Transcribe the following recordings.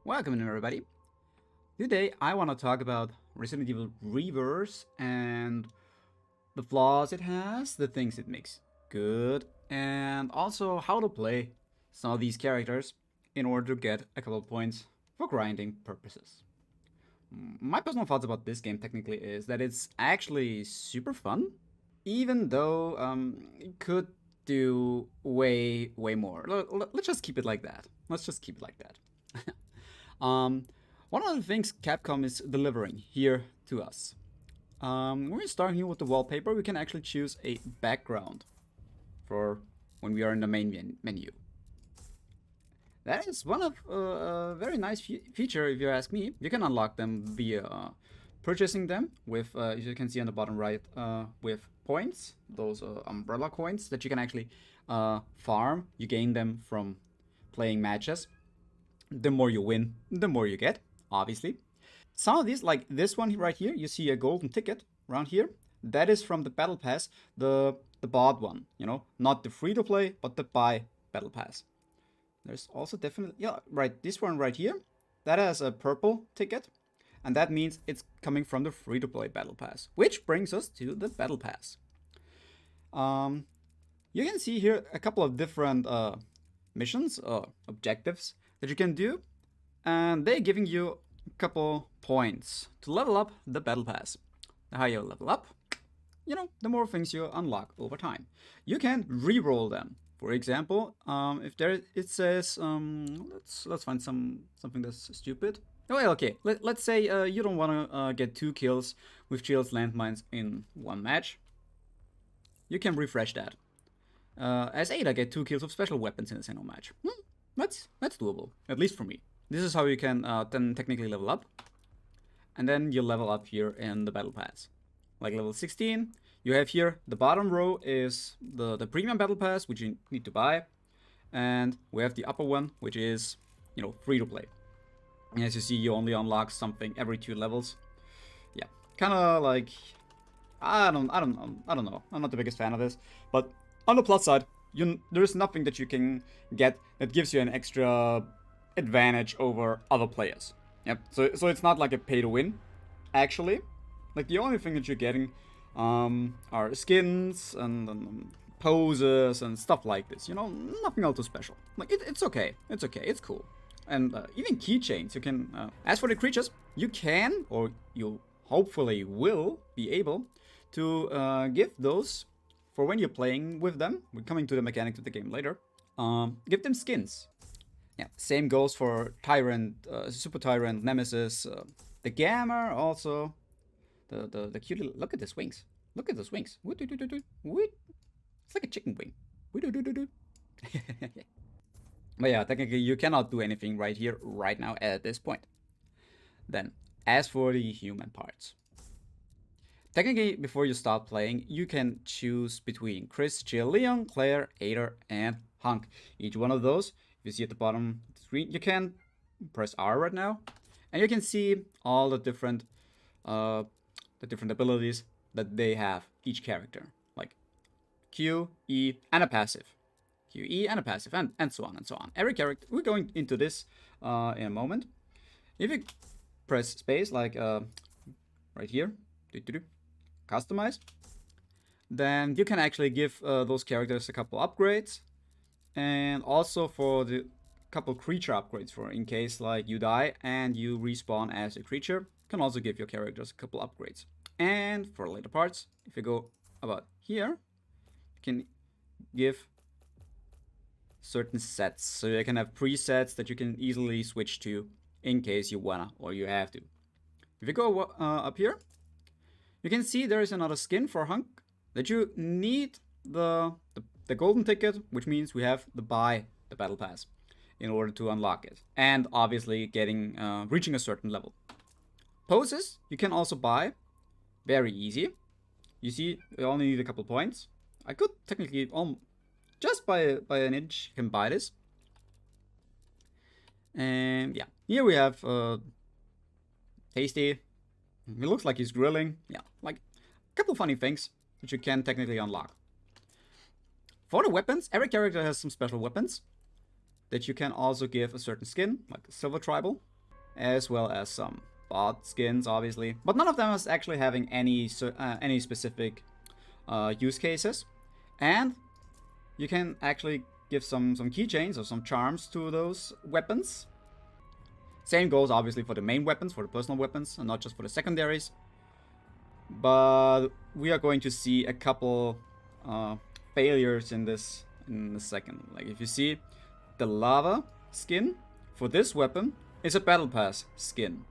Welcome in everybody. Today I want to talk about Resident Evil Reverse and the flaws it has, the things it makes good, and also how to play some of these characters in order to get a couple of points for grinding purposes. My personal thoughts about this game technically is that it's actually super fun, even though it could do way more. Let's just keep it like that. Let's just keep it like that. Um, One of the things Capcom is delivering here to us. When we start here with the wallpaper, we can actually choose a background for when we are in the main menu. That is one of a very nice feature, if you ask me. You can unlock them via purchasing them with, as you can see on the bottom right, with points, those umbrella coins that you can actually farm. You gain them from playing matches. The more you win, the more you get, obviously. Some of these, like this one right here, you see a golden ticket around here. That is from the battle pass, the bought one, you know, not the free to play, but the buy battle pass. There's also definitely, yeah, right, this one right here, that has a purple ticket, and that means it's coming from the free to play battle pass, which brings us to the battle pass. You can see here a couple of different missions, objectives that you can do, and they're giving you a couple points to level up the battle pass. The higher you level up, you know, the more things you unlock over time. You can re-roll them. For example, if there it says, let's find something that's stupid. Oh, well, okay. Let's say you don't want to get 2 kills with shields landmines in one match. You can refresh that. As Ada get 2 kills with special weapons in a single match. That's doable, at least for me. This is how you can then technically level up. And then you level up here in the battle pass. Like level 16, you have here, the bottom row is the premium battle pass, which you need to buy. And we have the upper one, which is, you know, free to play. And as you see, you only unlock something every 2 levels. Yeah, kind of like, I don't know. I'm not the biggest fan of this, but on the plus side, there's nothing that you can get that gives you an extra advantage over other players. Yep. So it's not like a pay to win, actually. Like the only thing that you're getting are skins and poses and stuff like this. You know, nothing else too special. Like it's okay. It's okay. It's cool. And even keychains. You can. As for the creatures, you can, or you hopefully will be able to give those. For when you're playing with them, we're coming to the mechanics of the game later, give them skins. Yeah, same goes for Tyrant, Super Tyrant, Nemesis, the Gamma also, the cute little, look at his wings. Look at those wings. It's like a chicken wing. But yeah, technically you cannot do anything right here, right now at this point. Then, as for the human parts. Technically, before you start playing, you can choose between Chris, Jill, Leon, Claire, Ada, and Hunk. Each one of those, if you see at the bottom of the screen, you can press R right now, and you can see all the different abilities that they have, each character, like Q, E, and a passive. Q, E, and a passive, and so on and so on. Every character, we're going into this in a moment. If you press space, like right here, customize, then you can actually give those characters a couple upgrades, and also for the couple creature upgrades, for in case like you die and you respawn as a creature, you can also give your characters a couple upgrades. And for later parts, if you go about here, you can give certain sets, so you can have presets that you can easily switch to in case you wanna or you have to. If you go up here, you can see there is another skin for Hunk that you need the golden ticket, which means we have to buy the battle pass in order to unlock it, and obviously getting reaching a certain level. Poses you can also buy, very easy. You see, you only need a couple points. I could technically just by an inch can buy this. And yeah, here we have Tasty. It looks like he's grilling. Yeah, like a couple funny things that you can technically unlock. For the weapons, every character has some special weapons that you can also give a certain skin, like a silver tribal. as well as some bot skins, obviously. But none of them is actually having any specific use cases. And you can actually give some keychains or some charms to those weapons. Same goes obviously for the main weapons, for the personal weapons, and not just for the secondaries. But we are going to see a couple failures in this in a second. Like if you see, the lava skin for this weapon is a battle pass skin.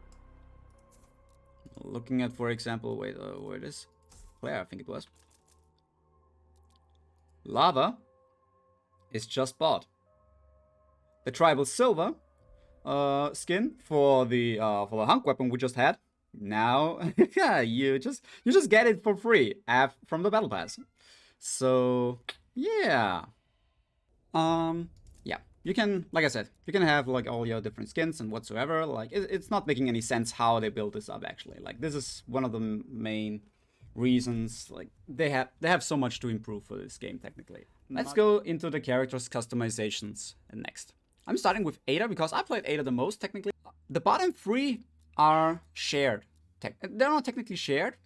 Looking at, for example, wait, where it is? Claire, I think it was. Lava is just bought. The tribal silver skin for the Hunk weapon we just had. Now, yeah, you just get it for free from the battle pass. So yeah, yeah. You can, like I said, you can have like all your different skins and whatsoever. Like it's not making any sense how they built this up actually. Like this is one of the main reasons. Like they have so much to improve for this game technically. Let's go into the characters customizations next. I'm starting with Ada because I played Ada the most technically. The bottom three are shared. They're not technically shared.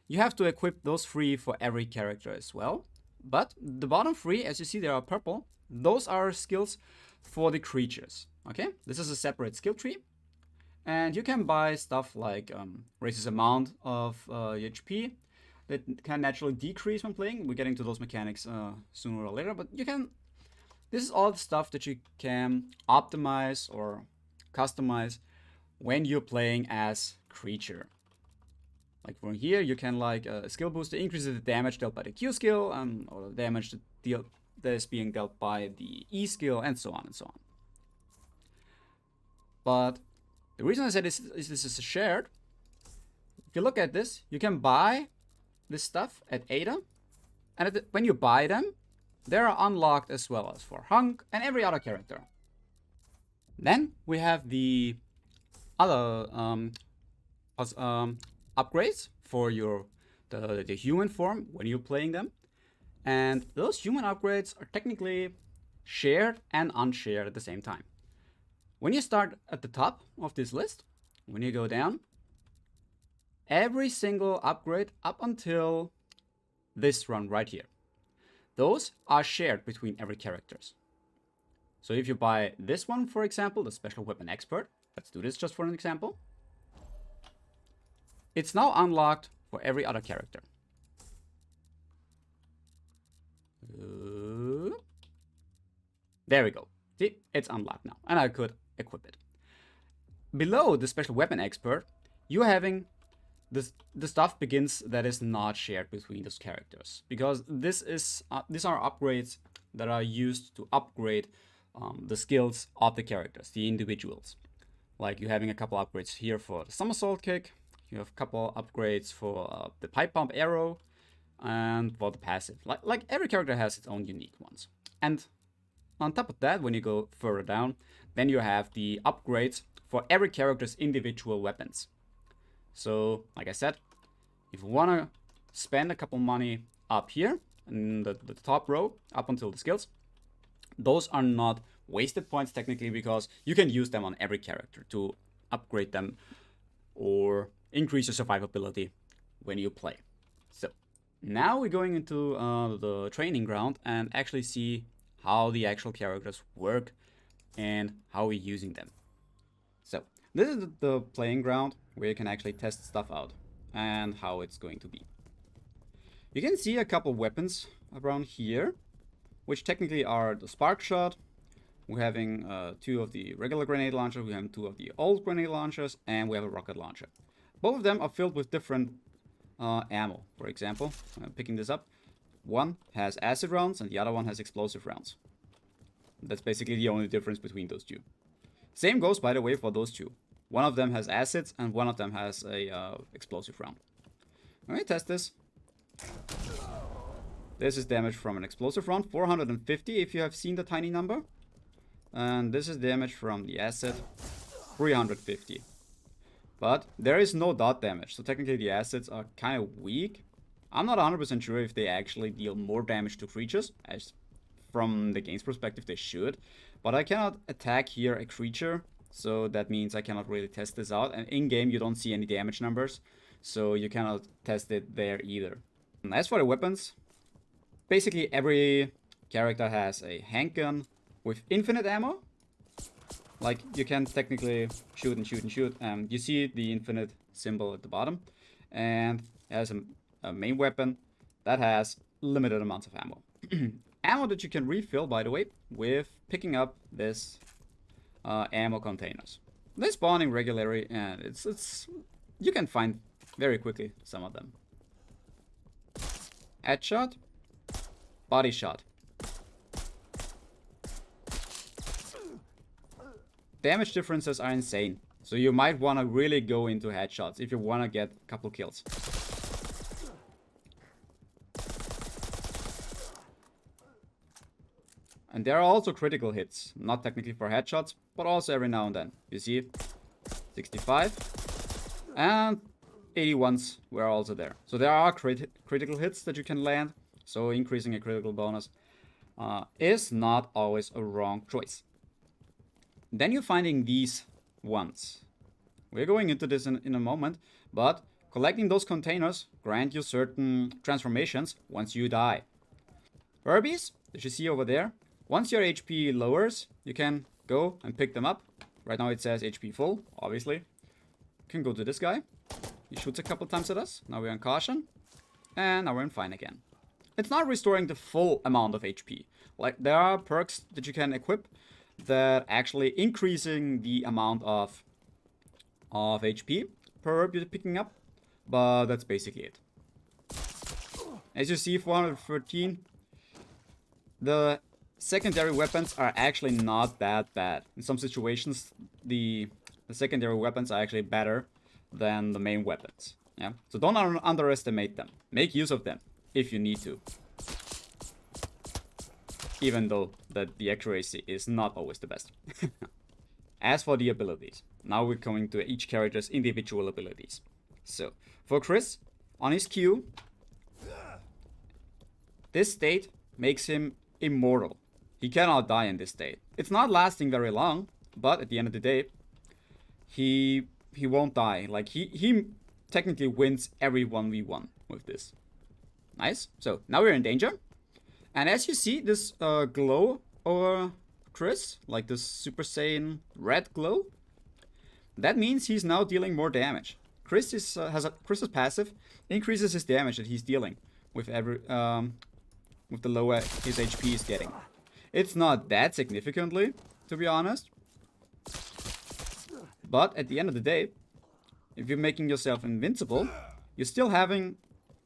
You have to equip those three for every character as well. But the bottom three, as you see, they are purple. Those are skills for the creatures. Okay, this is a separate skill tree. And you can buy stuff like raises amount of HP that can naturally decrease when playing. We're getting to those mechanics sooner or later, but you can. This is all the stuff that you can optimize or customize when you're playing as creature. Like from here, you can like a skill booster increases the damage dealt by the Q skill, or the damage that is being dealt by the E skill, and so on and so on. But the reason I said this is shared. If you look at this, you can buy this stuff at Ada, and when you buy them, they are unlocked as well as for Hunk and every other character. Then we have the other upgrades for the human form when you're playing them. And those human upgrades are technically shared and unshared at the same time. When you start at the top of this list, when you go down, every single upgrade up until this run right here, those are shared between every characters. So if you buy this one, for example, the Special Weapon Expert, let's do this just for an example. It's now unlocked for every other character. There we go. See, it's unlocked now, and I could equip it. Below the Special Weapon Expert, you're having the stuff begins that is not shared between those characters, because these are upgrades that are used to upgrade the skills of the characters, the individuals. Like you're having a couple upgrades here for the somersault kick, you have a couple upgrades for the pipe bomb arrow, and for the passive. Like every character has its own unique ones. And on top of that, when you go further down, then you have the upgrades for every character's individual weapons. So, like I said, if you want to spend a couple money up here in the top row, up until the skills, those are not wasted points technically, because you can use them on every character to upgrade them or increase your survivability when you play. So, now we're going into the training ground and actually see how the actual characters work and how we're using them. So, this is the playing ground where you can actually test stuff out and how it's going to be. You can see a couple weapons around here, which technically are the Spark Shot. We're having 2 of the regular grenade launchers, we have 2 of the old grenade launchers, and we have a rocket launcher. Both of them are filled with different ammo. For example, I'm picking this up. One has acid rounds and the other one has explosive rounds. That's basically the only difference between those two. Same goes, by the way, for those two. One of them has acids and one of them has a explosive round. Let me test this. This is damage from an explosive round, 450 if you have seen the tiny number. And this is damage from the acid, 350. But there is no dot damage, so technically the acids are kind of weak. I'm not 100% sure if they actually deal more damage to creatures, as from the game's perspective they should. But I cannot attack here a creature, so that means I cannot really test this out. And in-game, you don't see any damage numbers, so you cannot test it there either. And as for the weapons, basically every character has a handgun with infinite ammo. Like, you can technically shoot and shoot and shoot. You see the infinite symbol at the bottom. And it has a main weapon that has limited amounts of ammo. Ammo that you can refill, by the way, with picking up this ammo containers. They're spawning regularly, and it's you can find very quickly some of them. Headshot, body shot. Damage differences are insane, so you might want to really go into headshots if you want to get a couple kills. And there are also critical hits, not technically for headshots, but also every now and then. You see, 65 and 81s were also there. So there are critical hits that you can land, so increasing a critical bonus is not always a wrong choice. Then you're finding these ones. We're going into this in a moment, but collecting those containers grant you certain transformations once you die. Herbies, that you see over there, once your HP lowers, you can go and pick them up. Right now it says HP full, obviously. You can go to this guy. He shoots a couple times at us. Now we're on caution. And now we're in fine again. It's not restoring the full amount of HP. Like, there are perks that you can equip that actually increasing the amount of HP per herb you're picking up. But that's basically it. As you see, 413. The secondary weapons are actually not that bad. In some situations, the secondary weapons are actually better than the main weapons. Yeah, so don't underestimate them. Make use of them if you need to. Even though the accuracy is not always the best. As for the abilities, now we're going to each character's individual abilities. So, for Chris, on his Q, this state makes him immortal. He cannot die in this state. It's not lasting very long, but at the end of the day, he won't die. Like, he technically wins every 1v1 with this. Nice. So, now we're in danger. And as you see, this glow over Chris, like this Super Saiyan red glow, that means he's now dealing more damage. Chris's passive increases his damage that he's dealing with every with the lower his HP is getting. It's not that significantly, to be honest. But at the end of the day, if you're making yourself invincible, you're still having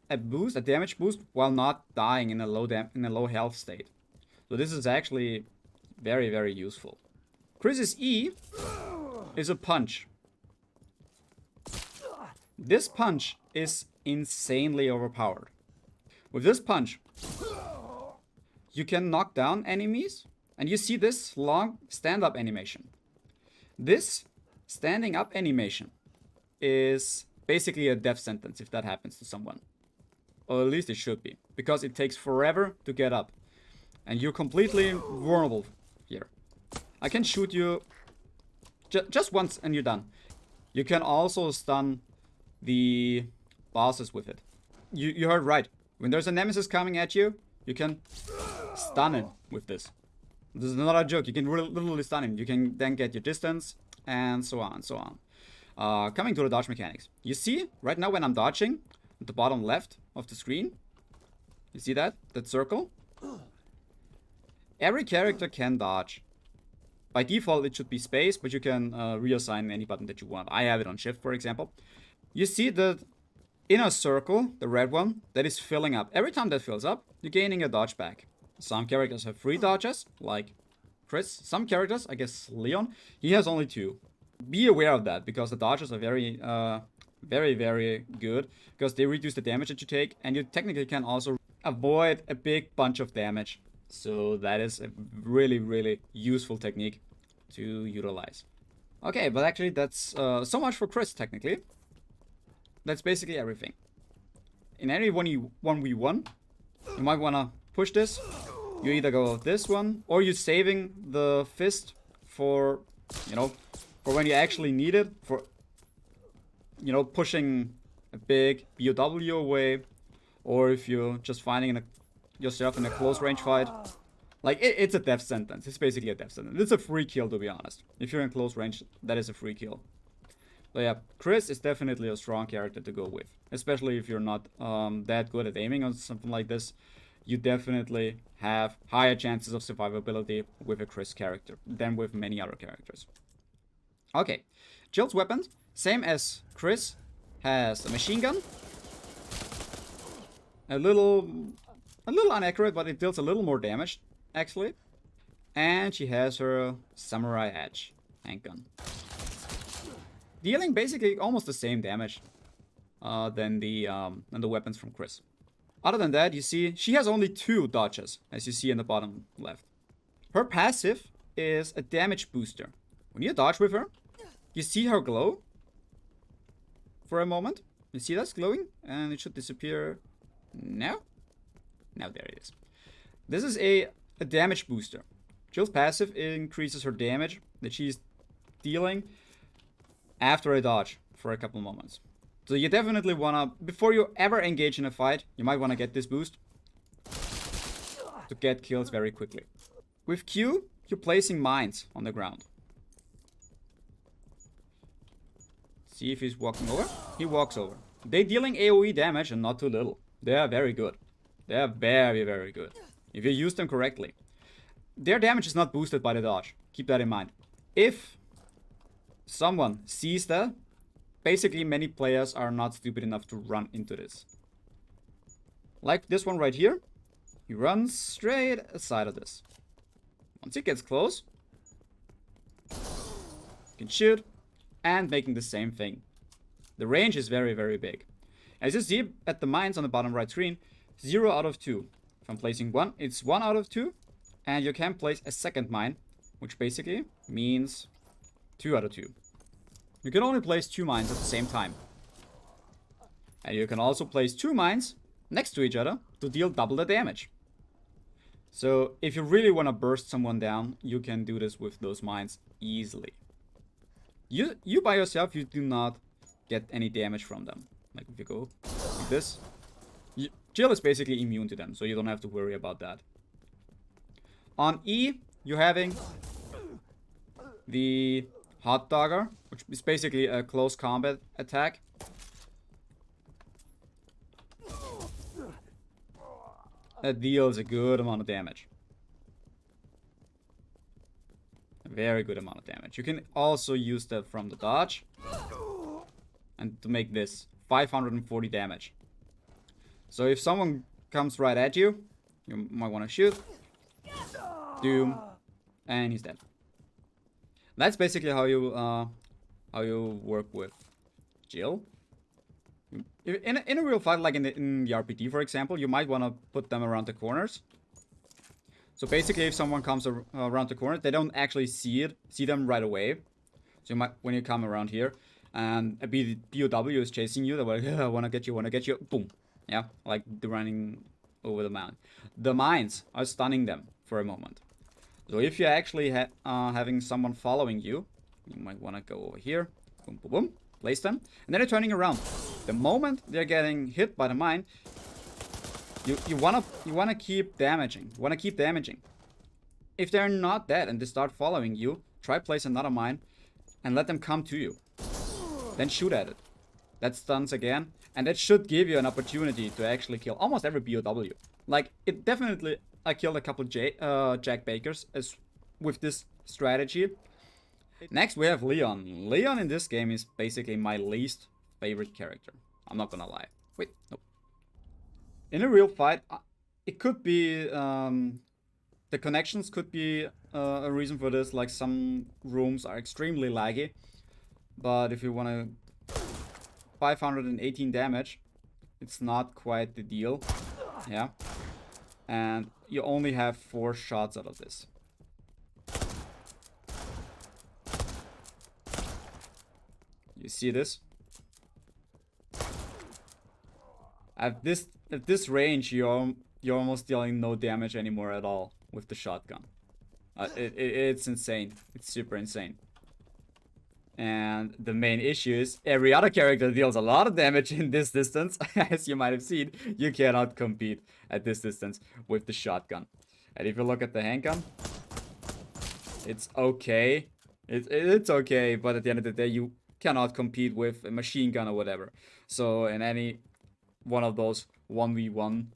a boost, a damage boost, while not dying in a low health state. So this is actually very, very useful. Chris's E is a punch. This punch is insanely overpowered. With this punch, you can knock down enemies, and you see this long stand-up animation. This standing up animation is basically a death sentence if that happens to someone. Or at least it should be, because it takes forever to get up. And you're completely vulnerable here. I can shoot you just once and you're done. You can also stun the bosses with it. You heard right. When there's a Nemesis coming at you, you can stun him with this. This is not a joke. You can literally stun him. You can then get your distance, and so on and so on. Coming to the dodge mechanics. You see, right now when I'm dodging, at the bottom left of the screen, you see that? That circle? Every character can dodge. By default, it should be space, but you can reassign any button that you want. I have it on shift, for example. You see the inner circle, the red one, that is filling up. Every time that fills up, you're gaining a dodge back. Some characters have 3 dodges, like Chris. Some characters, I guess Leon, he has only 2. Be aware of that, because the dodges are very, very good, because they reduce the damage that you take, and you technically can also avoid a big bunch of damage. So that is a really, really useful technique to utilize. Okay, but actually that's so much for Chris, technically. That's basically everything. In any 1v1, you might want to push this. You either go with this one, or you're saving the fist for, you know, for when you actually need it, for, you know, pushing a big BOW away, or if you're just finding yourself in a close range fight. Like, it's a death sentence. It's basically a death sentence. It's a free kill, to be honest. If you're in close range, that is a free kill. So yeah, Chris is definitely a strong character to go with. Especially if you're not that good at aiming on something like this. You definitely have higher chances of survivability with a Chris character than with many other characters. Okay, Jill's weapons, same as Chris, has a machine gun. A little inaccurate, but it deals a little more damage, actually. And she has her Samurai Edge handgun. Dealing basically almost the same damage than the weapons from Chris. Other than that, you see, she has only 2 dodges, as you see in the bottom left. Her passive is a damage booster. When you dodge with her, you see her glow for a moment. You see that's glowing, and it should disappear now. Now there it is. This is a damage booster. Jill's passive increases her damage that she's dealing after a dodge for a couple moments. So you definitely wanna, before you ever engage in a fight, you might wanna get this boost to get kills very quickly. With Q, you're placing mines on the ground. See if he's walking over. He walks over. They're dealing AoE damage and not too little. They are very good. They are very, very good. If you use them correctly. Their damage is not boosted by the dodge. Keep that in mind. If someone sees that, basically many players are not stupid enough to run into this. Like this one right here. He runs straight aside of this. Once it gets close, you can shoot, and making the same thing. The range is very, very big. As you see at the mines on the bottom right screen, 0 out of 2. If I'm placing 1, it's 1 out of 2. And you can place a second mine, which basically means 2 out of 2. You can only place 2 mines at the same time. And you can also place 2 mines next to each other to deal double the damage. So if you really want to burst someone down, you can do this with those mines easily. You by yourself, you do not get any damage from them. Like if you go like this, Jill is basically immune to them, so you don't have to worry about that. On E, you're having the Hot Dogger, which is basically a close combat attack. That deals a good amount of damage. A very good amount of damage. You can also use that from the dodge. And to make this 540 damage. So if someone comes right at you, you might want to shoot. Doom. And he's dead. That's basically how you work with Jill. In a real fight, like in the RPG, for example, you might want to put them around the corners. So basically, if someone comes around the corner, they don't actually see them right away. So you might, when you come around here, and a BOW is chasing you, they're like, I wanna get you, boom. Yeah, like they're running over the mound. The mines are stunning them for a moment. So if you're actually having someone following you, you might want to go over here, boom, boom, boom, place them, and then they're turning around. The moment they're getting hit by the mine, you wanna keep damaging. You wanna keep damaging. If they're not dead and they start following you, try place another mine and let them come to you. Then shoot at it. That stuns again, and that should give you an opportunity to actually kill almost every BOW. Like it definitely. I killed a couple Jack Bakers as with this strategy. Next we have Leon. Leon in this game is basically my least favorite character. I'm not gonna lie. Wait, no. In a real fight, it could be the connections could be a reason for this. Like some rooms are extremely laggy, but if you want to 518 damage, it's not quite the deal. Yeah. And you only have 4 shots out of this. You see this? At this range, you're almost dealing no damage anymore at all with the shotgun. It's insane. It's super insane. And the main issue is every other character deals a lot of damage in this distance. As you might have seen, you cannot compete at this distance with the shotgun. And if you look at the handgun, it's okay. It's okay, but at the end of the day, you cannot compete with a machine gun or whatever. So in any one of those 1v1,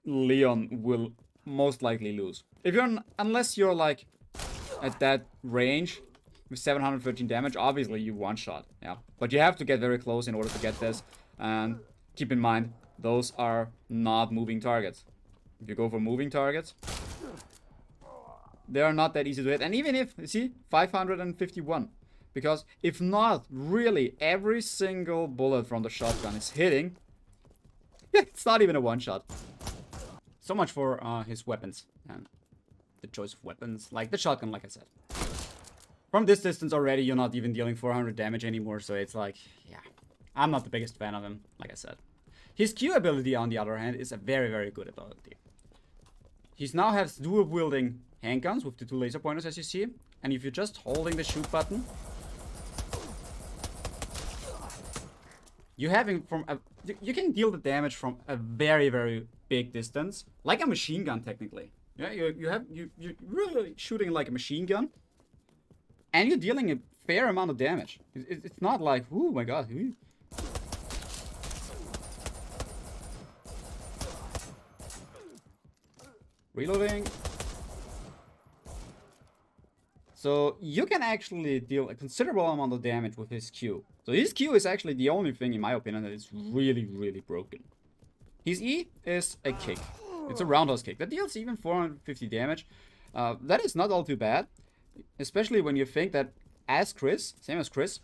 Leon will most likely lose. If you're unless you're like at that range with 713 damage, obviously you one-shot, yeah. But you have to get very close in order to get this, and keep in mind, those are not moving targets. If you go for moving targets, they are not that easy to hit. And even if, you see, 551. Because if not, really, every single bullet from the shotgun is hitting, it's not even a one-shot. So much for his weapons and the choice of weapons. Like the shotgun, like I said. From this distance already, you're not even dealing 400 damage anymore, so it's like, yeah. I'm not the biggest fan of him, like I said. His Q ability, on the other hand, is a very, very good ability. He now has dual-wielding handguns with the 2 laser pointers, as you see. And if you're just holding the shoot button, you can deal the damage from a very, very big distance, like a machine gun, technically. Yeah, you're really shooting like a machine gun, and you're dealing a fair amount of damage. It's not like, oh my god. Reloading. So you can actually deal a considerable amount of damage with his Q. So his Q is actually the only thing, in my opinion, that is really, really broken. His E is a kick. It's a roundhouse kick. That deals even 450 damage. That is not all too bad. Especially when you think that as Chris, same as Chris,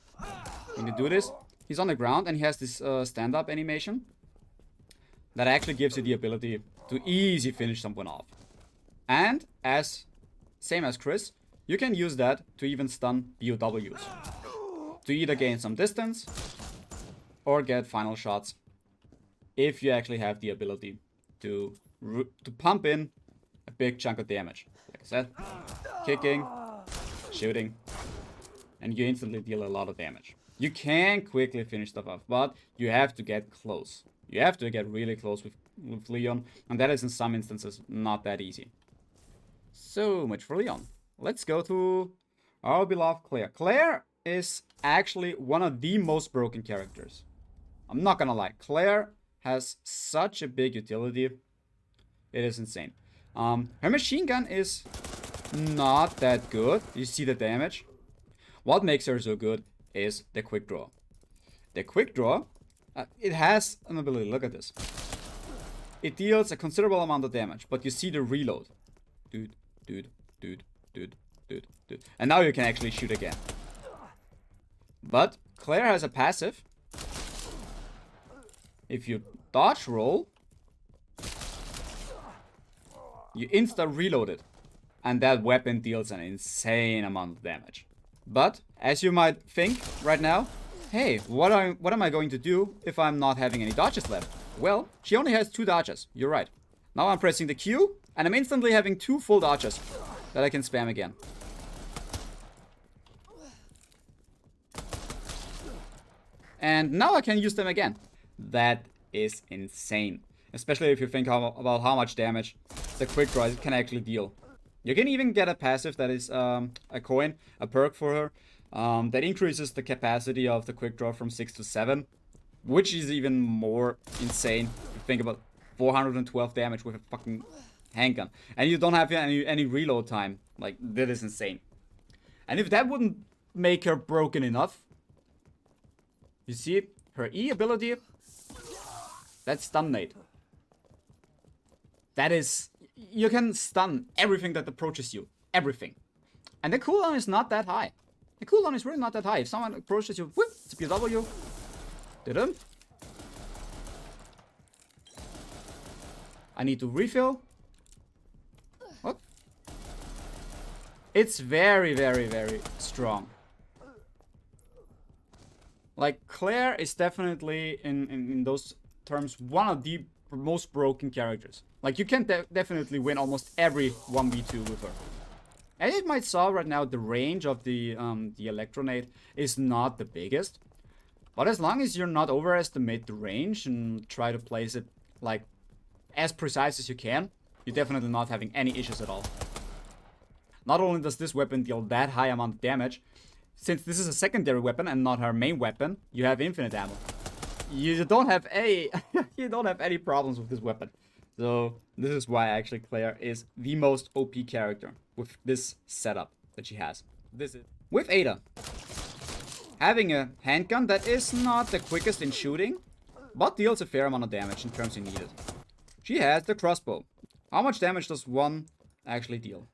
when you do this, he's on the ground and he has this stand-up animation. That actually gives you the ability to easy finish someone off. And same as Chris, you can use that to even stun BOWs. To either gain some distance or get final shots if you actually have the ability to pump in a big chunk of damage. Like I said, kicking, shooting, and you instantly deal a lot of damage. You can quickly finish stuff off, but you have to get close. You have to get really close with Leon, and that is in some instances not that easy. So much for Leon. Let's go to our beloved Claire. Claire is actually one of the most broken characters. I'm not gonna lie. Claire has such a big utility. It is insane. Her machine gun is not that good. You see the damage. What makes her so good is the quick draw. The quick draw, it has an ability. Look at this. It deals a considerable amount of damage, but you see the reload. Dude. And now you can actually shoot again. But Claire has a passive. If you dodge roll, you insta reload it. And that weapon deals an insane amount of damage. But as you might think right now, hey, what am I going to do if I'm not having any dodges left? Well, she only has 2 dodges. You're right. Now I'm pressing the Q, and I'm instantly having 2 full dodges that I can spam again. And now I can use them again. That is insane. Especially if you think about how much damage the quick draw can actually deal. You can even get a passive that is a coin, a perk for her, that increases the capacity of the quick draw from 6 to 7, which is even more insane. If you think about 412 damage with a fucking handgun, and you don't have any reload time. Like, that is insane. And if that wouldn't make her broken enough, you see her E ability, that's stun nade. That is, you can stun everything that approaches you. Everything. And the cooldown is not that high. The cooldown is really not that high. If someone approaches you, whoop, it's a PW. Did him. I need to refill. What? It's very, very, very strong. Like, Claire is definitely, in those terms, one of the most broken characters. Like, you can definitely win almost every 1v2 with her. As you might saw right now, the range of the Electronate is not the biggest. But as long as you're not overestimate the range and try to place it like as precise as you can, you're definitely not having any issues at all. Not only does this weapon deal that high amount of damage, since this is a secondary weapon and not her main weapon, you have infinite ammo. You don't have any you don't have any problems with this weapon. So this is why actually Claire is the most OP character with this setup that she has. This is with Ada. Having a handgun that is not the quickest in shooting, but deals a fair amount of damage in terms you need it. She has the crossbow. How much damage does one actually deal?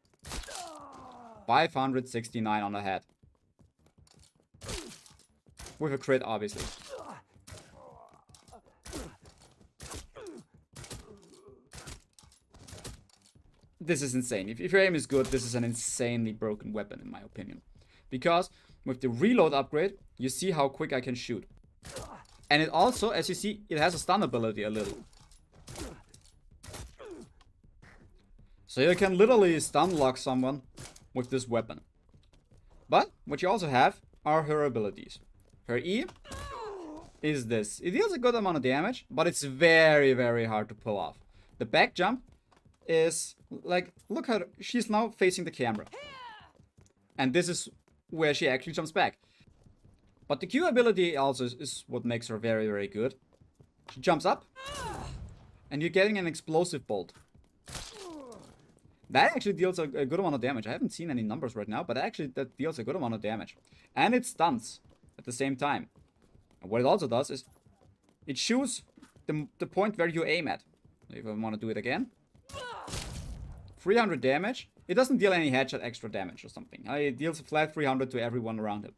569 on the head. With a crit, obviously. This is insane. If your aim is good, this is an insanely broken weapon, in my opinion. Because with the reload upgrade, you see how quick I can shoot. And it also, as you see, it has a stun ability a little. So you can literally stun lock someone with this weapon. But what you also have are her abilities. Her E is this. It deals a good amount of damage, but it's very, very hard to pull off. The back jump is like, look how she's now facing the camera. And this is where she actually jumps back. But the Q ability also is what makes her very, very good. She jumps up, and you're getting an explosive bolt. That actually deals a good amount of damage. I haven't seen any numbers right now, but actually that deals a good amount of damage. And it stuns at the same time. And what it also does is it shoots the point where you aim at. If I want to do it again. 300 damage. It doesn't deal any headshot extra damage or something. It deals a flat 300 to everyone around it.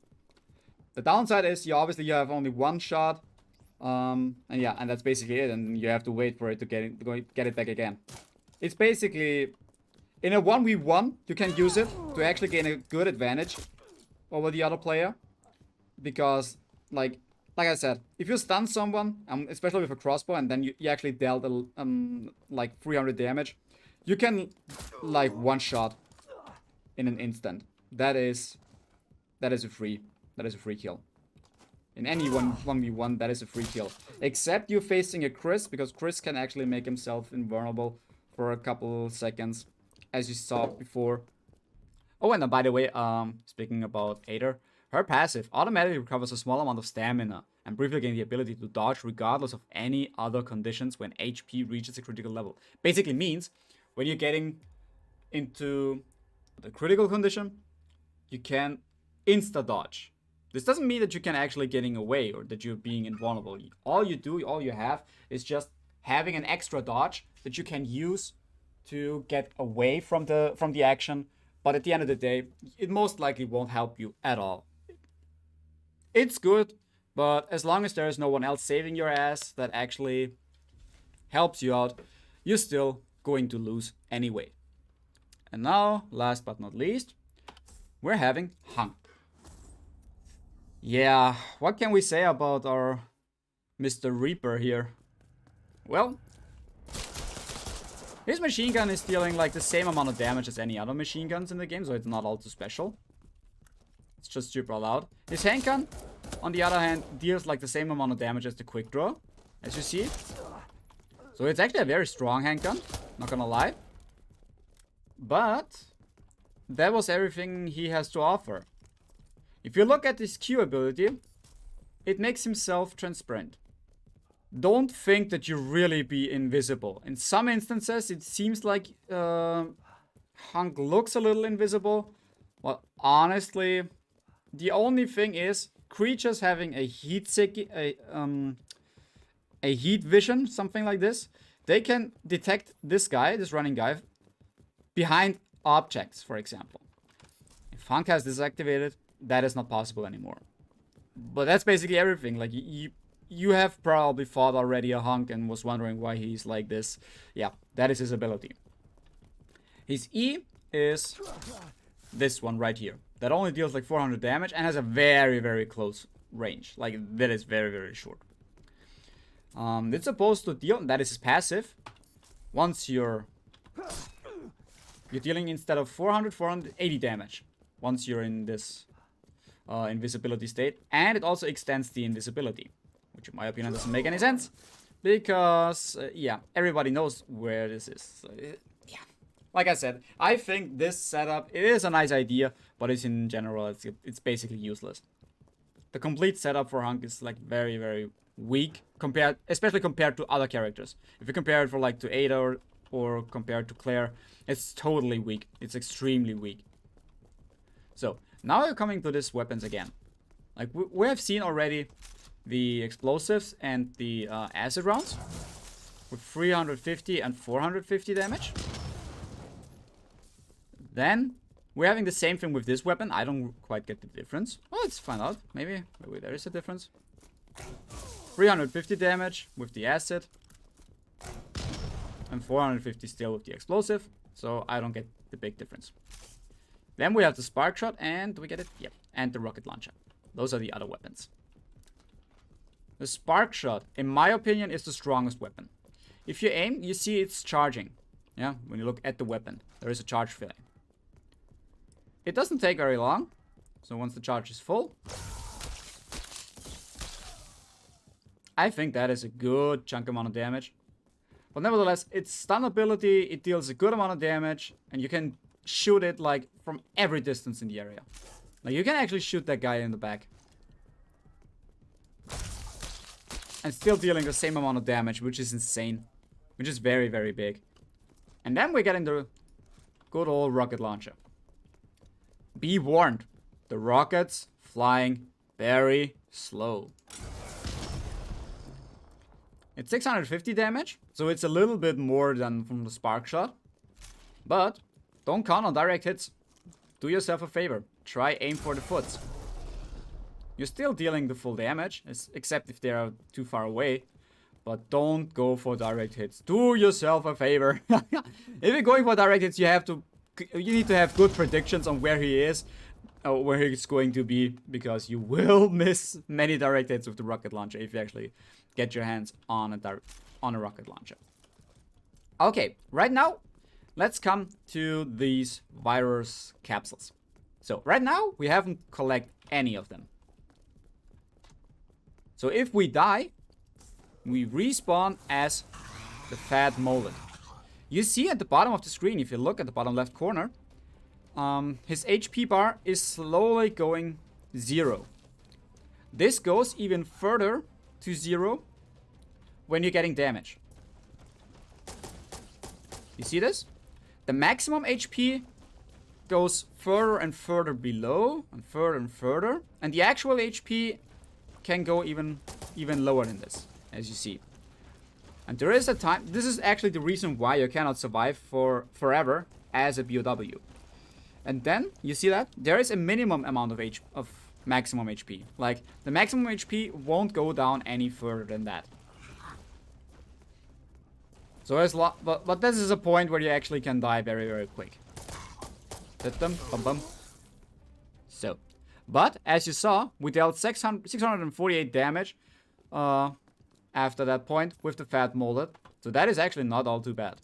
The downside is you have only one shot. And yeah, and that's basically it. And you have to wait for it to get it back again. It's basically, in a 1v1, you can use it to actually gain a good advantage over the other player. Because, like I said, if you stun someone, especially with a crossbow, and then you actually dealt like 300 damage, you can like one shot in an instant. That is a free kill. In any 1v1, that is a free kill. Except you're facing a Chris, because Chris can actually make himself invulnerable for a couple seconds, as you saw before. Oh, and by the way, speaking about Ada, her passive automatically recovers a small amount of stamina and briefly gains the ability to dodge regardless of any other conditions when HP reaches a critical level. Basically means when you're getting into the critical condition, you can insta dodge. This doesn't mean that you can actually getting away or that you're being invulnerable. All you have is just having an extra dodge that you can use to get away from the action. But at the end of the day, it most likely won't help you at all. It's good, but as long as there is no one else saving your ass that actually helps you out, you're still going to lose anyway. And now, last but not least, we're having Hunk. Yeah, what can we say about our Mr. Reaper here? Well, his machine gun is dealing like the same amount of damage as any other machine guns in the game, so it's not all too special. It's just super loud. His handgun, on the other hand, deals like the same amount of damage as the quick draw, as you see. So it's actually a very strong handgun, not gonna lie. But that was everything he has to offer. If you look at his Q ability, it makes himself transparent. Don't think that you really be invisible. In some instances, it seems like Hunk looks a little invisible. Well, honestly, the only thing is creatures having a heat vision, something like this. They can detect this guy, this running guy, behind objects, for example. If Hunk has this activated, that is not possible anymore. But that's basically everything. Like, you have probably fought already a Hunk and was wondering why he's like this. Yeah, that is his ability. His E is this one right here. That only deals like 400 damage and has a very, very close range. Like, that is very, very short. It's supposed to deal, that is his passive. Once you're You're dealing instead of 400, 480 damage once you're in this invisibility state. And it also extends the invisibility, which in my opinion doesn't make any sense. Because, yeah, everybody knows where this is. So, yeah. Like I said, I think this setup, it is a nice idea, but it's in general, it's basically useless. The complete setup for Hunk is like very, very weak, especially compared to other characters. If you compare it for like to Ada or compared to Claire, it's totally weak. It's extremely weak. So, now we're coming to these weapons again. Like, we have seen already the explosives and the acid rounds with 350 and 450 damage. Then we're having the same thing with this weapon. I don't quite get the difference. Well, let's find out. Maybe there is a difference. 350 damage with the acid and 450 still with the explosive. So I don't get the big difference. Then we have the spark shot, and do we get it? Yep. And the rocket launcher. Those are the other weapons. The spark shot, in my opinion, is the strongest weapon. If you aim, you see it's charging. Yeah, when you look at the weapon, there is a charge filling. It doesn't take very long. So once the charge is full, I think that is a good chunk amount of damage. But nevertheless, its stun ability, it deals a good amount of damage, and you can shoot it like from every distance in the area. Like you can actually shoot that guy in the back. And still dealing the same amount of damage, which is insane. Which is very, very big. And then we get into good old rocket launcher. Be warned, the rockets flying very slow. It's 650 damage, so it's a little bit more than from the spark shot. But don't count on direct hits. Do yourself a favor. Try aim for the foot. You're still dealing the full damage, except if they are too far away. But don't go for direct hits. Do yourself a favor. If you're going for direct hits, you need to have good predictions on where he is, or where he's going to be, because you will miss many direct hits with the rocket launcher if you actually get your hands on a rocket launcher. Okay, right now, let's come to these virus capsules. So right now, we haven't collected any of them. So if we die, we respawn as the fat molded. You see at the bottom of the screen, if you look at the bottom left corner, his HP bar is slowly going 0. This goes even further to 0 when you're getting damage. You see this? The maximum HP goes further and further below, and further, and the actual HP can go even lower than this, as you see. And there is a time, this is actually the reason why you cannot survive for forever as a BOW. And then, you see that? There is a minimum amount of maximum HP. Like, the maximum HP won't go down any further than that. So there's but this is a point where you actually can die very, very quick. Hit them, bum bum. So, but as you saw, we dealt 648 damage after that point with the fat molded. So that is actually not all too bad.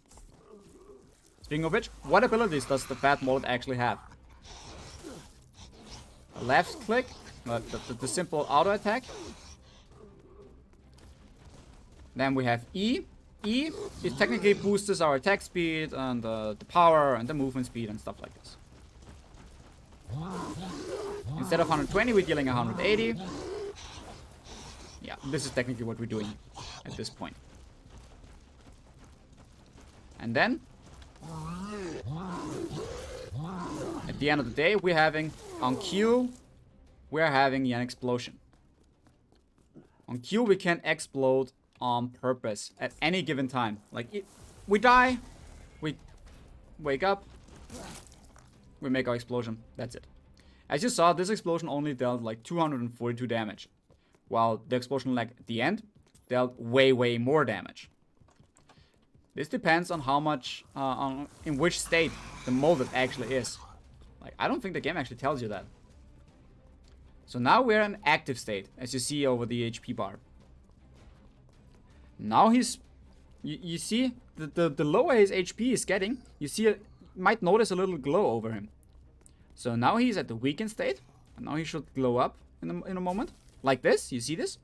Speaking of which, what abilities does the fat molded actually have? A left click, the simple auto attack. Then we have E. E, it technically boosts our attack speed and the power and the movement speed and stuff like this. Instead of 120, we're dealing 180. Yeah, this is technically what we're doing at this point. And then, at the end of the day, we're having, on Q, we're having an explosion. On Q, we can explode on purpose at any given time. Like, we die, we wake up, we make our explosion. That's it. As you saw, this explosion only dealt like 242 damage, while the explosion like at the end dealt way, way more damage. This depends on how much, in which state the molded actually is. Like, I don't think the game actually tells you that. So now we're in active state, as you see over the HP bar. Now he's, you see, the lower his HP is getting, you see might notice a little glow over him. So now he's at the weakened state. And now he should glow up in a moment. Like this. You see this?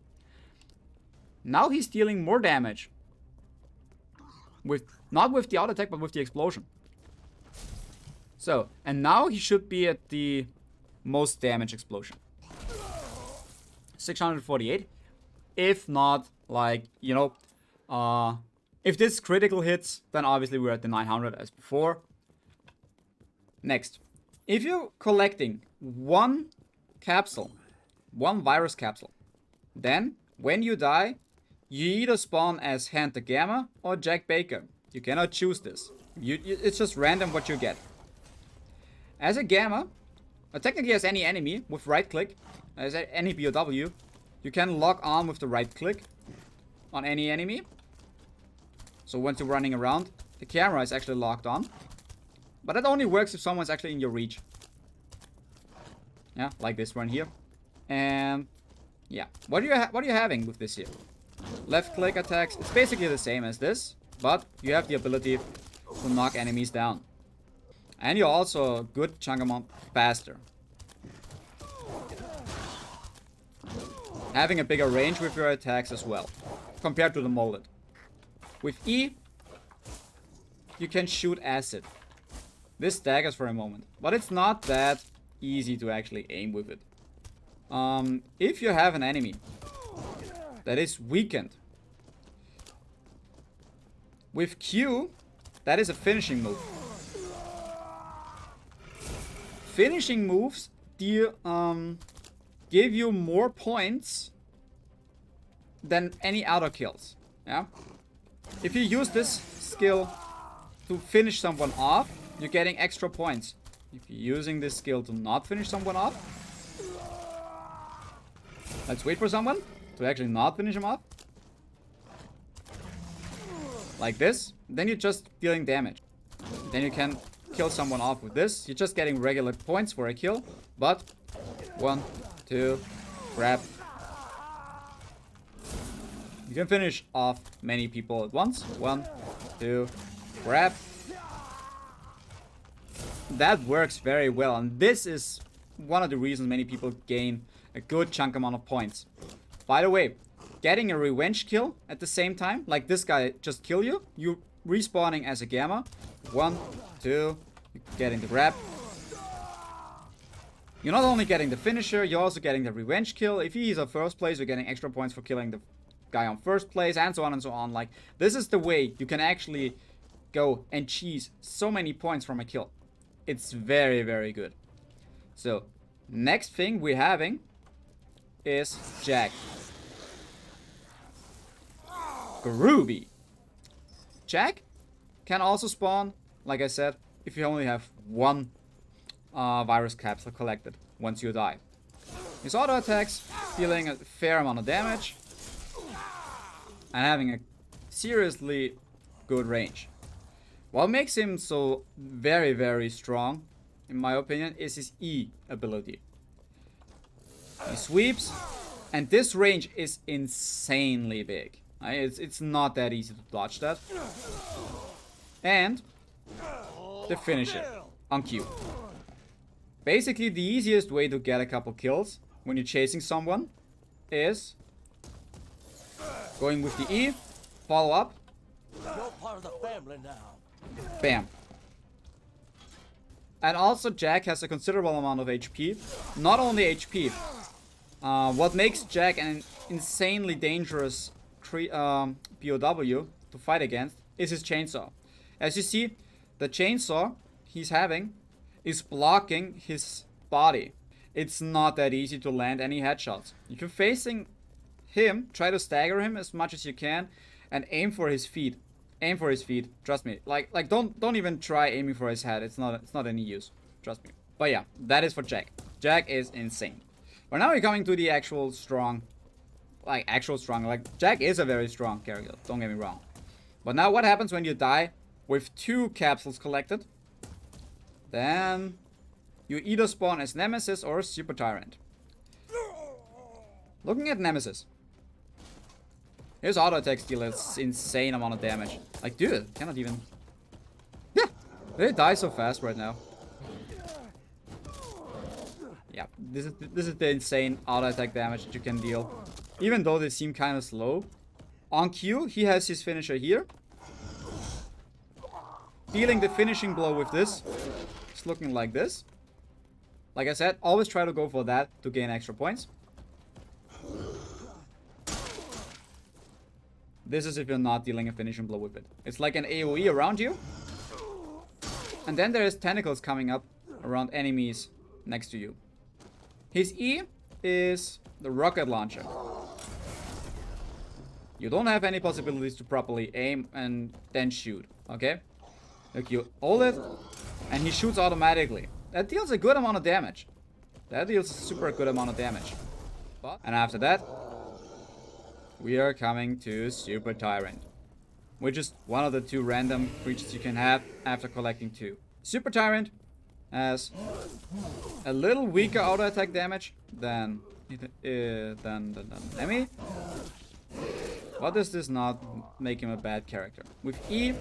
Now he's dealing more damage. Not with the auto attack, but with the explosion. So, and now he should be at the most damage explosion. 648. If not, like, you know, if this critical hits, then obviously we're at the 900 as before. Next, if you're collecting one capsule, one virus capsule, then when you die, you either spawn as Hand the Gamma or Jack Baker. You cannot choose this. It's just random what you get. As a Gamma, or technically as any enemy with right click, as any POW, you can lock on with the right click on any enemy. So once you're running around, the camera is actually locked on. But that only works if someone's actually in your reach. Yeah, like this one here. And yeah, what are you having with this here? Left click attacks. It's basically the same as this, but you have the ability to knock enemies down. And you're also a good chunk amount faster. Having a bigger range with your attacks as well, compared to the molded. With E, you can shoot acid. This staggers for a moment, but it's not that easy to actually aim with it. If you have an enemy that is weakened, with Q, that is a finishing move. Finishing moves give you more points than any other kills. Yeah. If you use this skill to finish someone off, you're getting extra points. If you're using this skill to not finish someone off, let's wait for someone to actually not finish him off. Like this, then you're just dealing damage. Then you can kill someone off with this. You're just getting regular points for a kill, but 1, 2, grab. You can finish off many people at once. 1, 2, grab. That works very well, and this is one of the reasons many people gain a good chunk amount of points. By the way, getting a revenge kill at the same time, like this guy just kill you, you respawning as a Gamma. 1, 2, getting the grab. You're not only getting the finisher, you're also getting the revenge kill. If he's a first place, you're getting extra points for killing the guy on first place, and so on and so on. Like, this is the way you can actually go and cheese so many points from a kill. It's very, very good. So, next thing we're having is Jack. Groovy. Jack can also spawn, like I said, if you only have one virus capsule collected once you die. His auto attacks dealing a fair amount of damage and having a seriously good range. What makes him so very, very strong, in my opinion, is his E ability. He sweeps, and this range is insanely big. It's not that easy to dodge that. And the finisher on Q. Basically, the easiest way to get a couple kills when you're chasing someone is going with the E, follow up, You're part of the family now. bam. And also Jack has a considerable amount of HP. Not only HP. What makes Jack an insanely dangerous POW to fight against is his chainsaw. As you see, the chainsaw he's having is blocking his body. It's not that easy to land any headshots. If you're facing him, try to stagger him as much as you can and aim for his feet. Aim for his feet. Trust me. Like don't even try aiming for his head. It's not any use. Trust me. But yeah, that is for Jack. Jack is insane. But now we're coming to the actual strong. Like Jack is a very strong character. Don't get me wrong. But now what happens when you die with 2 capsules collected? Then you either spawn as Nemesis or Super Tyrant. Looking at Nemesis. His auto attack deals insane amount of damage. Like, dude, cannot even... Yeah, They die so fast right now. Yeah, this is the insane auto attack damage that you can deal. Even though they seem kind of slow. On Q, he has his finisher here. Dealing the finishing blow with this. It's looking like this. Like I said, always try to go for that to gain extra points. This is if you're not dealing a finishing blow with it. It's like an AoE around you. And then there's tentacles coming up around enemies next to you. His E is the rocket launcher. You don't have any possibilities to properly aim and then shoot, okay? Like you hold it, and he shoots automatically. That deals a good amount of damage. That deals a super good amount of damage. And after that, we are coming to Super Tyrant, which is one of the 2 random creatures you can have after collecting 2. Super Tyrant has a little weaker auto attack damage than Nemi. But this does not make him a bad character. With E,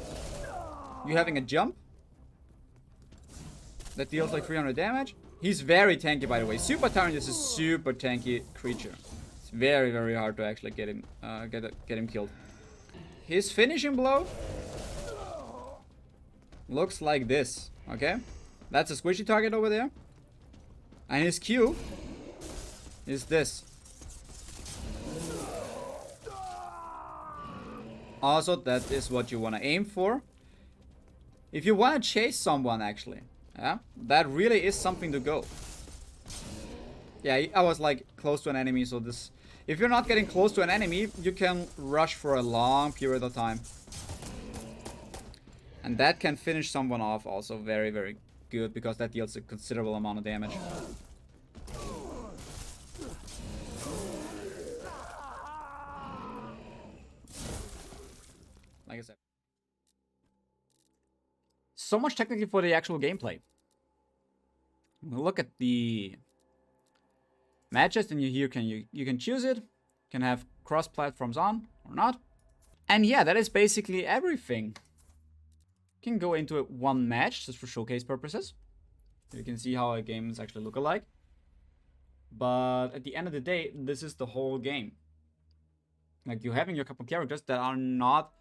you having a jump that deals like 300 damage. He's very tanky, by the way. Super Tyrant is a super tanky creature. It's very, very hard to actually get him get him killed. His finishing blow looks like this. Okay, that's a squishy target over there, and his Q is this. Also, that is what you want to aim for. If you want to chase someone, actually, yeah, that really is something to go. Yeah, I was like close to an enemy, so this... If you're not getting close to an enemy, you can rush for a long period of time. And that can finish someone off also very, very good, because that deals a considerable amount of damage. Like I said. So much technically for the actual gameplay. Look at the matches, and you can choose it. Can have cross platforms on or not. And yeah, that is basically everything. You can go into it one match just for showcase purposes. You can see how a games actually look alike. But at the end of the day, this is the whole game. Like, you're having your couple characters that are not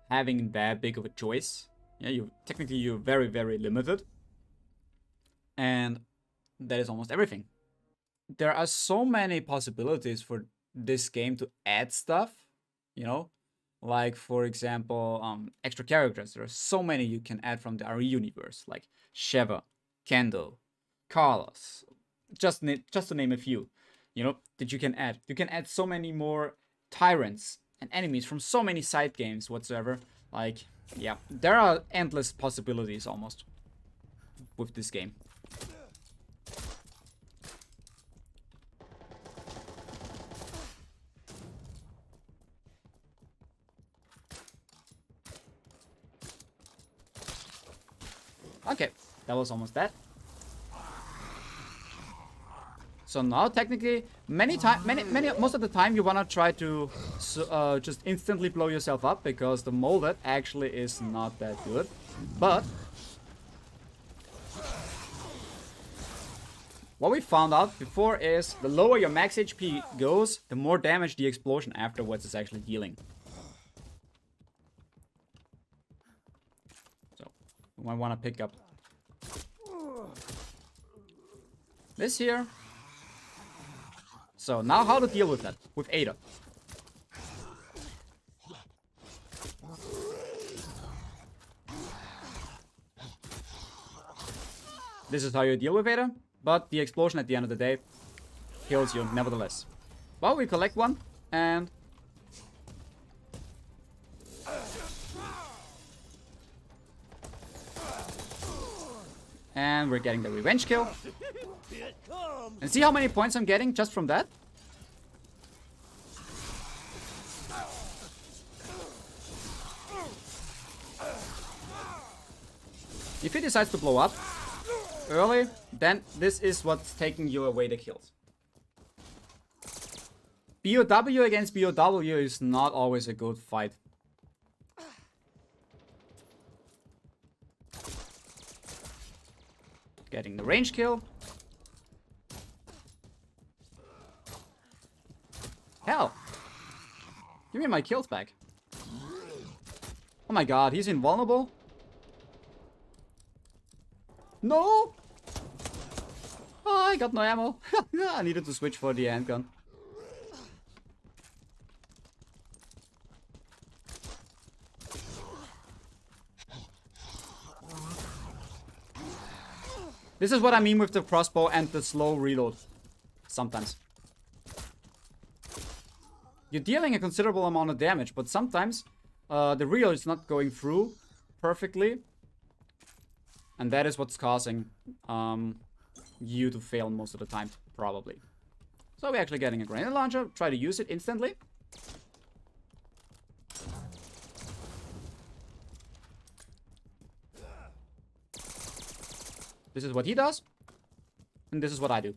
having that big of a choice. Yeah, you're very, very limited. And that is almost everything. There are so many possibilities for this game to add stuff, you know? Like, for example, extra characters. There are so many you can add from the RE universe, like Sheva, Kendo, Carlos, just to name a few, you know, that you can add. You can add so many more Tyrants and enemies from so many side games whatsoever. Like, yeah, there are endless possibilities almost with this game. Okay, that was almost that. So now technically, most of the time you wanna try to just instantly blow yourself up, because the molded actually is not that good. But what we found out before is the lower your max HP goes, the more damage the explosion afterwards is actually dealing. So we might want to pick up this here. So now how to deal with that, with Ada. This is how you deal with Ada, but the explosion at the end of the day kills you nevertheless. Well, we collect one, and we're getting the revenge kill. And see how many points I'm getting just from that? If he decides to blow up early, then this is what's taking you away the kills. BOW against BOW is not always a good fight. Getting the range kill. Hell! Give me my kills back. Oh my god, he's invulnerable? No! Oh, I got no ammo. I needed to switch for the handgun. This is what I mean with the crossbow and the slow reload. Sometimes. You're dealing a considerable amount of damage, but sometimes the reload is not going through perfectly. And that is what's causing you to fail most of the time, probably. So we're actually getting a grenade launcher. Try to use it instantly. This is what he does. And this is what I do.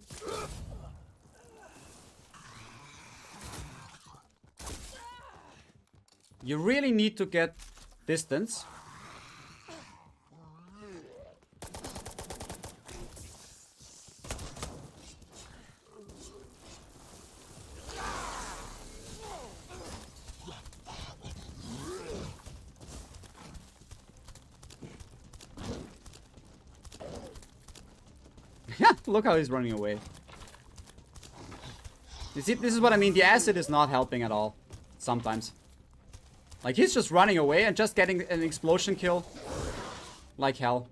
You really need to get distance. Yeah, look how he's running away. You see, this is what I mean. The acid is not helping at all. Sometimes. Like, he's just running away and just getting an explosion kill. Like hell.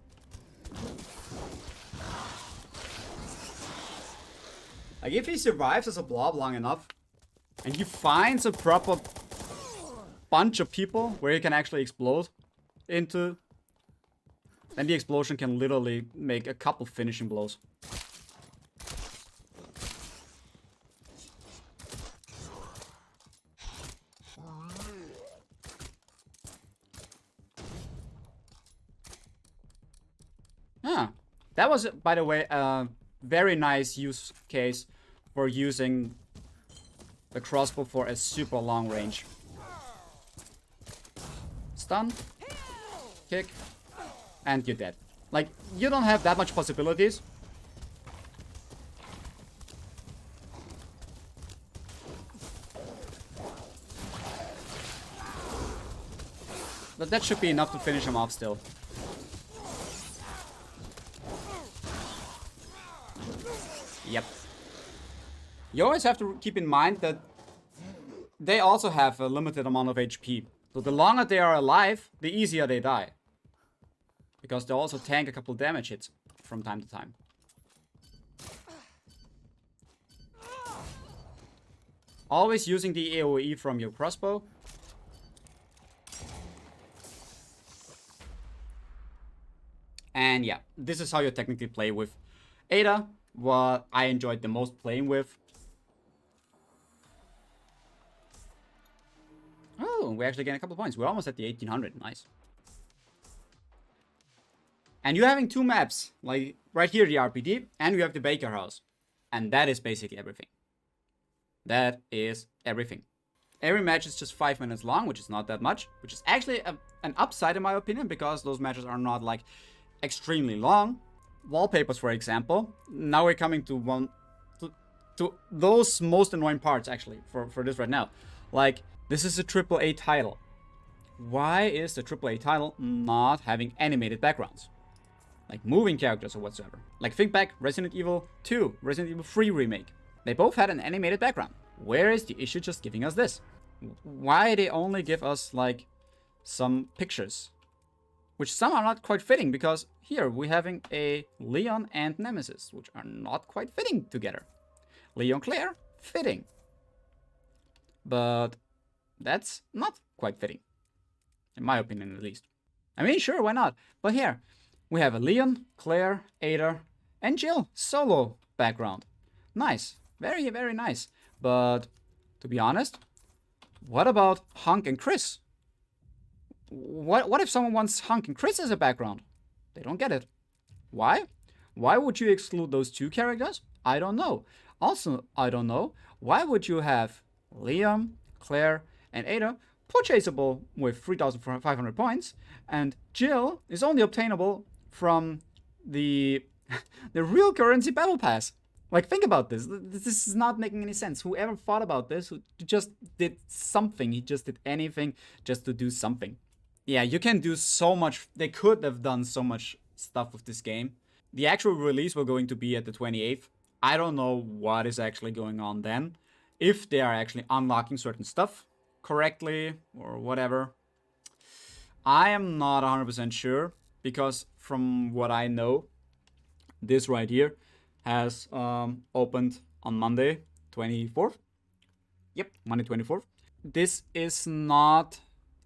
Like, if he survives as a blob long enough, and he finds a proper bunch of people where he can actually explode into, then the explosion can literally make a couple finishing blows. Yeah, that was, by the way, a very nice use case for using the crossbow for a super long range. Stun, kick, and you're dead. Like, you don't have that much possibilities. But that should be enough to finish him off still. Yep. You always have to keep in mind that they also have a limited amount of HP. So the longer they are alive, the easier they die. Because they also tank a couple damage hits from time to time. Always using the AoE from your crossbow. And yeah, this is how you technically play with Ada. What I enjoyed the most playing with. Oh, we're actually getting a couple points. We're almost at the 1800. Nice. And you're having two maps. Like, right here, the RPD. And you have the Baker House. And that is basically everything. That is everything. Every match is just 5 minutes long, which is not that much. Which is actually an upside, in my opinion. Because those matches are not, like, extremely long. Wallpapers, for example. Now we're coming to those most annoying parts, actually, for this right now. Like, this is a AAA title. Why is the AAA title not having animated backgrounds? Like moving characters or whatsoever. Like, think back, Resident Evil 2, Resident Evil 3 remake. They both had an animated background. Where is the issue just giving us this? Why they only give us, like, some pictures? Which some are not quite fitting, because here we're having a Leon and Nemesis, which are not quite fitting together. Leon Claire, fitting. But that's not quite fitting. In my opinion, at least. I mean, sure, why not? But here, we have a Leon, Claire, Ada, and Jill solo background. Nice. Very, very nice. But, to be honest, what about Hunk and Chris? What if someone wants Hunk and Chris as a background? They don't get it. Why? Why would you exclude those two characters? I don't know. Also, I don't know. Why would you have Liam, Claire, and Ada purchasable with 3,500 points, and Jill is only obtainable from the The real currency battle pass. Like, think about this. This is not making any sense. Whoever thought about this, who just did something, he just did anything just to do something. Yeah, you can do so much. They could have done so much stuff with this game. The actual release will going to be at the 28th. I don't know what is actually going on then. If they are actually unlocking certain stuff correctly or whatever. I am not 100% sure because from what I know, this right here has opened on Monday 24th. Yep, Monday 24th. This is not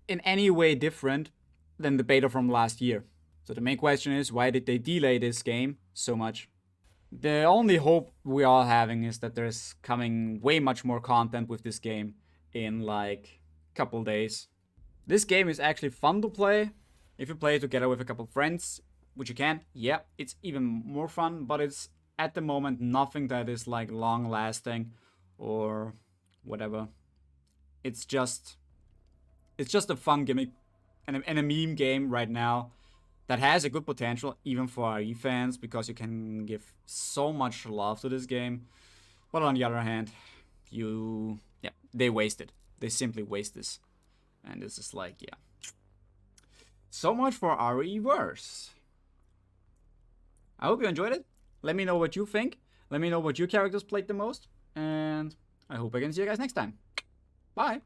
in any way different than the beta from last year. So the main question is, why did they delay this game so much? The only hope we are having is that there's coming way much more content with this game in like a couple days. This game is actually fun to play. If you play it together with a couple friends, which you can, yeah, it's even more fun, but it's at the moment nothing that is like long lasting or whatever. It's just a fun gimmick and a meme game right now that has a good potential even for RE fans because you can give so much love to this game. But on the other hand, they waste it. They simply waste this. And this is like, yeah. So much for RE-verse. I hope you enjoyed it. Let me know what you think. Let me know what your characters played the most. And I hope I can see you guys next time. Bye.